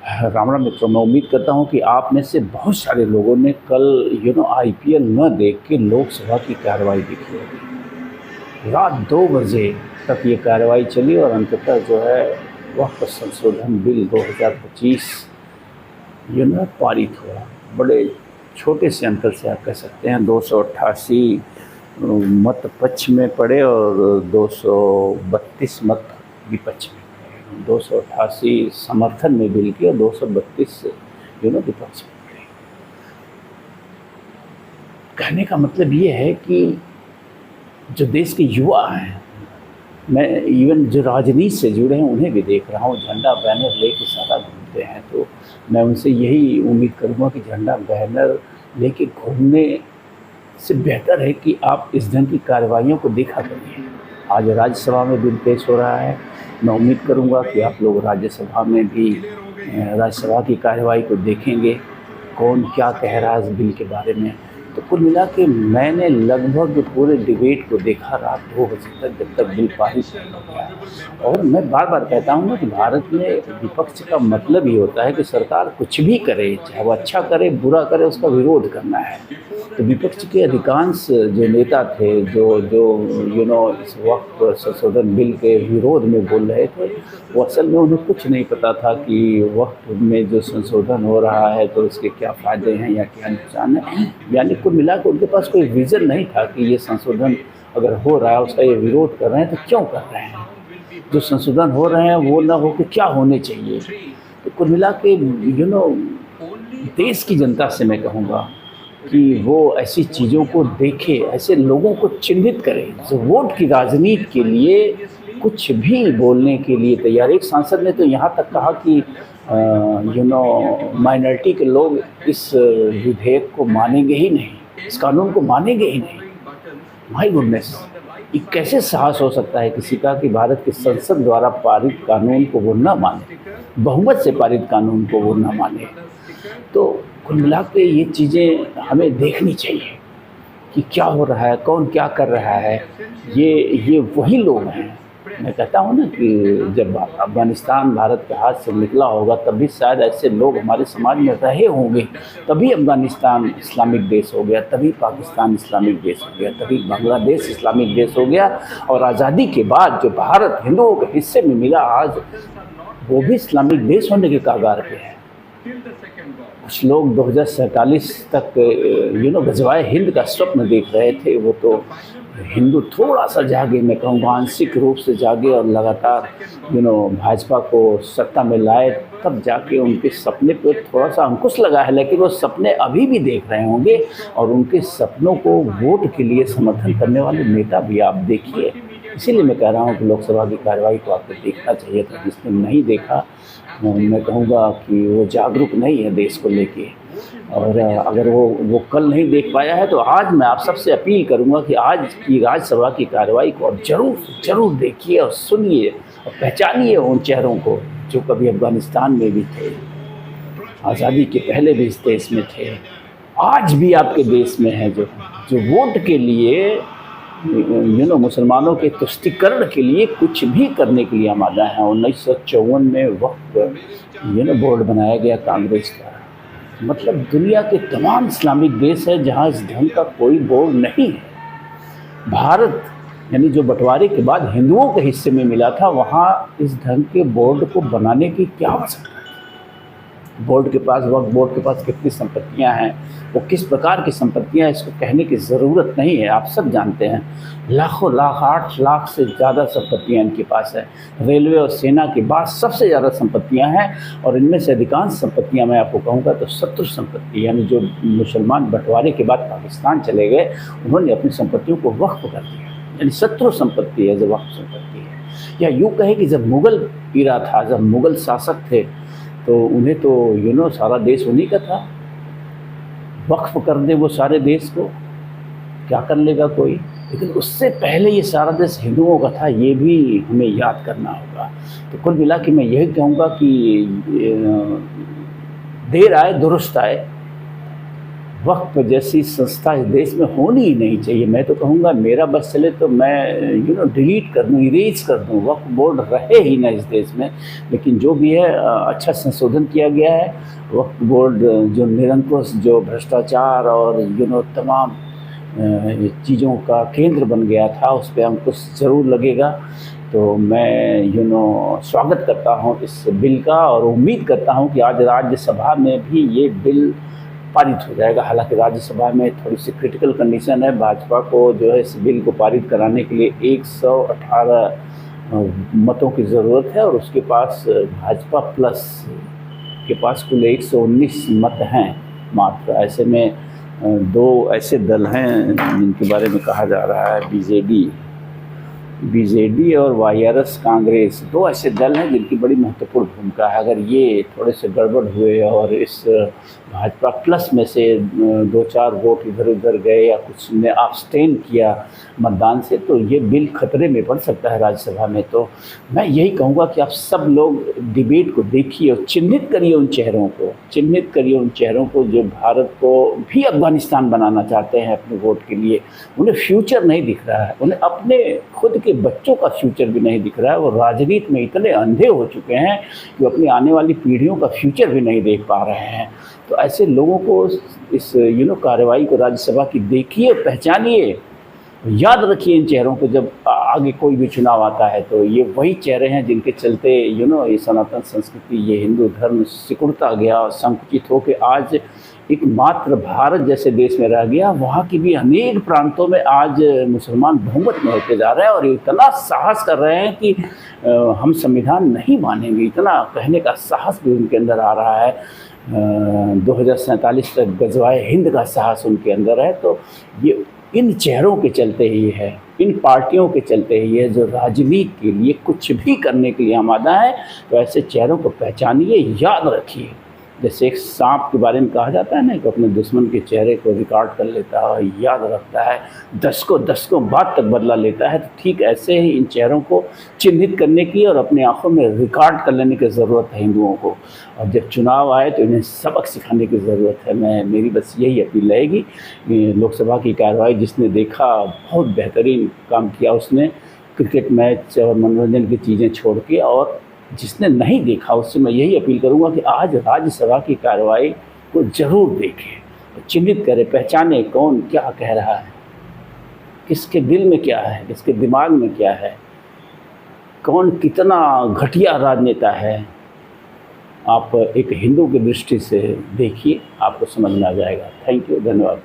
राम राम मित्रों, मैं उम्मीद करता हूं कि आप में से बहुत सारे लोगों ने कल आईपीएल न देख के लोकसभा की कार्रवाई देखी होगी। रात 2 बजे तक ये कार्रवाई चली और अंततः जो है वक्त संशोधन बिल 2025 पारित हुआ। बड़े छोटे से अंतर से आप कह सकते हैं 288 मत पक्ष में पड़े और 232 मत विपक्ष में। 288 समर्थन में बिल की और 232 विपक्ष में पड़े। कहने का मतलब ये है कि जो देश के युवा हैं, मैं इवन जो राजनीति से जुड़े हैं उन्हें भी देख रहा हूँ, झंडा बैनर लेके सारा घूमते हैं। तो मैं उनसे यही उम्मीद करूँगा कि झंडा बैनर लेके घूमने से बेहतर है कि आप इस ढंग की कार्रवाइयों को देखा करिए। आज राज्यसभा में बिल पेश हो रहा है। मैं उम्मीद करूंगा कि आप लोग राज्यसभा में भी राज्यसभा की कार्रवाई को देखेंगे, कौन क्या कह रहा है इस बिल के बारे में। तो कुल मिला के मैंने लगभग पूरे डिबेट को देखा रात 2 बजे तक, जब तक बिल पारित नहीं हो गया। और मैं बार बार कहता हूँ ना कि भारत में विपक्ष का मतलब ही होता है कि सरकार कुछ भी करे, चाहे वो अच्छा करे बुरा करे, उसका विरोध करना है। तो विपक्ष के अधिकांश जो नेता थे जो इस वक्त संशोधन बिल के विरोध में बोल रहे थे, वो असल में उन्हें कुछ नहीं पता था कि वक्त में जो संशोधन हो रहा है तो उसके क्या फ़ायदे हैं या क्या नुकसान है। यानी कुल मिला के उनके पास कोई विज़न नहीं था कि ये संशोधन अगर हो रहा है उसका ये विरोध कर रहे हैं तो क्यों कर रहे हैं, जो संशोधन हो रहे हैं वो ना हो के क्या होने चाहिए। तो कुल मिला के देश की जनता से मैं कहूँगा कि वो ऐसी चीज़ों को देखे, ऐसे लोगों को चिन्हित करे जो वोट की राजनीति के लिए कुछ भी बोलने के लिए तैयार। एक सांसद ने तो यहाँ तक कहा कि माइनॉरिटी के लोग इस विधेयक को मानेंगे ही नहीं, इस कानून को मानेंगे ही नहीं। माय गुडनेस, ये कैसे साहस हो सकता है किसी का कि भारत की संसद द्वारा पारित कानून को वो न माने, बहुमत से पारित कानून को वो न माने। तो कुल मिला के ये चीज़ें हमें देखनी चाहिए कि क्या हो रहा है, कौन क्या कर रहा है। ये वही लोग हैं। मैं कहता हूँ ना कि जब अफ़गानिस्तान भारत के हाथ से निकला होगा तभी शायद ऐसे लोग हमारे समाज में रहे होंगे, तभी अफ़गानिस्तान इस्लामिक देश हो गया, तभी पाकिस्तान इस्लामिक देश हो गया, तभी बांग्लादेश इस्लामिक देश हो गया। और आज़ादी के बाद जो भारत हिंदुओं के हिस्से में मिला, आज वो भी इस्लामिक देश होने के कगार पे है। कुछ लोग 2047 तक गज़वाए हिंद का स्वप्न देख रहे थे। वो तो हिंदू थोड़ा सा जागे, मैं कहूँगा आंशिक रूप से जागे और लगातार भाजपा को सत्ता में लाए, तब जाके उनके सपने पे थोड़ा सा अंकुश लगा है। लेकिन वो सपने अभी भी देख रहे होंगे और उनके सपनों को वोट के लिए समर्थन करने वाले नेता भी आप देखिए। इसीलिए मैं कह रहा हूँ कि लोकसभा की कार्रवाई को आपको देखना चाहिए था। जिसने नहीं देखा, मैं कहूँगा कि वो जागरूक नहीं है देश को लेके। और अगर वो कल नहीं देख पाया है तो आज मैं आप सबसे अपील करूँगा कि आज की राज्यसभा की कार्रवाई को आप ज़रूर देखिए और सुनिए और पहचानिए उन चेहरों को जो कभी अफ़गानिस्तान में भी थे, आज़ादी के पहले भी इस देश में थे, आज भी आपके देश में हैं, जो वोट के लिए मुसलमानों के तुष्टीकरण के लिए कुछ भी करने के लिए आमादा है। 1954 में वक्त बोर्ड बनाया गया कांग्रेस का। मतलब दुनिया के तमाम इस्लामिक देश है जहाँ इस ढंग का कोई बोर्ड नहीं है। भारत यानी जो बंटवारे के बाद हिंदुओं के हिस्से में मिला था, वहाँ इस ढंग के बोर्ड को बनाने की क्या आवश्यकता है। बोर्ड के पास, वक्फ बोर्ड के पास कितनी संपत्तियां हैं, वो किस प्रकार की संपत्तियां हैं, इसको कहने की ज़रूरत नहीं है। आप सब जानते हैं, लाखों लाख 8 लाख से ज़्यादा संपत्तियां इनके पास है। रेलवे और सेना के बाद सबसे ज़्यादा संपत्तियां हैं और इनमें से अधिकांश संपत्तियां मैं आपको कहूँगा तो शत्रु संपत्ति, यानी जो मुसलमान बंटवारे के बाद पाकिस्तान चले गए, उन्होंने अपनी संपत्तियों को वक्फ कर दिया, यानी शत्रु संपत्ति है जो वक्फ संपत्ति है। या यूँ कहे कि जब मुग़ल ईरा था, जब मुग़ल शासक थे, तो उन्हें तो सारा देश उन्हीं का था। वक्फ कर दे वो सारे देश को, क्या कर लेगा कोई। लेकिन उससे पहले ये सारा देश हिंदुओं का था, ये भी हमें याद करना होगा। तो कुल मिला के मैं यही कहूँगा कि देर आए दुरुस्त आए। वक्फ जैसी संस्था इस देश में होनी ही नहीं चाहिए। मैं तो कहूँगा मेरा बस चले तो मैं डिलीट कर दूँ, इरेज कर दूँ, वक्फ बोर्ड रहे ही ना इस देश में। लेकिन जो भी है अच्छा संशोधन किया गया है। वक्फ बोर्ड जो निरंकुश जो भ्रष्टाचार और तमाम चीज़ों का केंद्र बन गया था, उस पर अंकुश ज़रूर लगेगा। तो मैं स्वागत करता हूँ इस बिल का और उम्मीद करता हूँ कि आज राज्यसभा में भी ये बिल पारित हो जाएगा। हालांकि राज्यसभा में थोड़ी सी क्रिटिकल कंडीशन है। भाजपा को जो है इस बिल को पारित कराने के लिए 118 मतों की ज़रूरत है और उसके पास भाजपा प्लस के पास कुल 119 मत हैं मात्र। ऐसे में दो ऐसे दल हैं जिनके बारे में कहा जा रहा है बीजेडी और वाईआरएस कांग्रेस, दो ऐसे दल हैं जिनकी बड़ी महत्वपूर्ण भूमिका है। अगर ये थोड़े से गड़बड़ हुए और इस भाजपा प्लस में से 2-4 वोट इधर उधर गए या कुछ ने abstain किया मतदान से, तो ये बिल खतरे में पड़ सकता है राज्यसभा में। तो मैं यही कहूँगा कि आप सब लोग डिबेट को देखिए और चिन्हित करिए उन चेहरों को जो भारत को भी अफगानिस्तान बनाना चाहते हैं अपने वोट के लिए। उन्हें फ्यूचर नहीं दिख रहा है, उन्हें अपने खुद के बच्चों का फ्यूचर भी नहीं दिख रहा है। वो राजनीति में इतने अंधे हो चुके हैं कि अपनी आने वाली पीढ़ियों का फ्यूचर भी नहीं देख पा रहे हैं। तो ऐसे लोगों को इस कार्रवाई को राज्यसभा की देखिए, पहचानिए, याद रखिए इन चेहरों को। जब आगे कोई भी चुनाव आता है तो ये वही चेहरे हैं जिनके चलते ये सनातन संस्कृति, ये हिंदू धर्म सिकुड़ता गया और संकुचित होकर आज एकमात्र भारत जैसे देश में रह गया। वहाँ की भी अनेक प्रांतों में आज मुसलमान बहुमत में होते जा रहे हैं और इतना साहस कर रहे हैं कि हम संविधान नहीं मानेंगे, इतना कहने का साहस भी उनके अंदर आ रहा है। 2047 तक गजवाए हिंद का साहस उनके अंदर है। तो ये इन चेहरों के चलते ही है, इन पार्टियों के चलते ही है जो राजनीति के लिए कुछ भी करने के लिए आमादा है। तो ऐसे चेहरों को पहचानिए, याद रखिए। जैसे एक सांप के बारे में कहा जाता है ना कि अपने दुश्मन के चेहरे को रिकॉर्ड कर लेता है, याद रखता है, दशकों बाद तक बदला लेता है। तो ठीक ऐसे ही इन चेहरों को चिन्हित करने की और अपनी आंखों में रिकॉर्ड कर लेने की ज़रूरत है हिंदुओं को। और जब चुनाव आए तो इन्हें सबक सिखाने की ज़रूरत है। मेरी बस यही अपील रहेगी। लोकसभा की कार्रवाई जिसने देखा बहुत बेहतरीन काम किया उसने, क्रिकेट मैच और मनोरंजन की चीज़ें छोड़ के। और जिसने नहीं देखा उससे मैं यही अपील करूंगा कि आज राज्यसभा की कार्रवाई को ज़रूर देखें, चिन्हित करें, पहचाने कौन क्या कह रहा है, किसके दिल में क्या है, किसके दिमाग में क्या है, कौन कितना घटिया राजनेता है। आप एक हिंदू की दृष्टि से देखिए, आपको समझ में आ जाएगा। थैंक यू, धन्यवाद।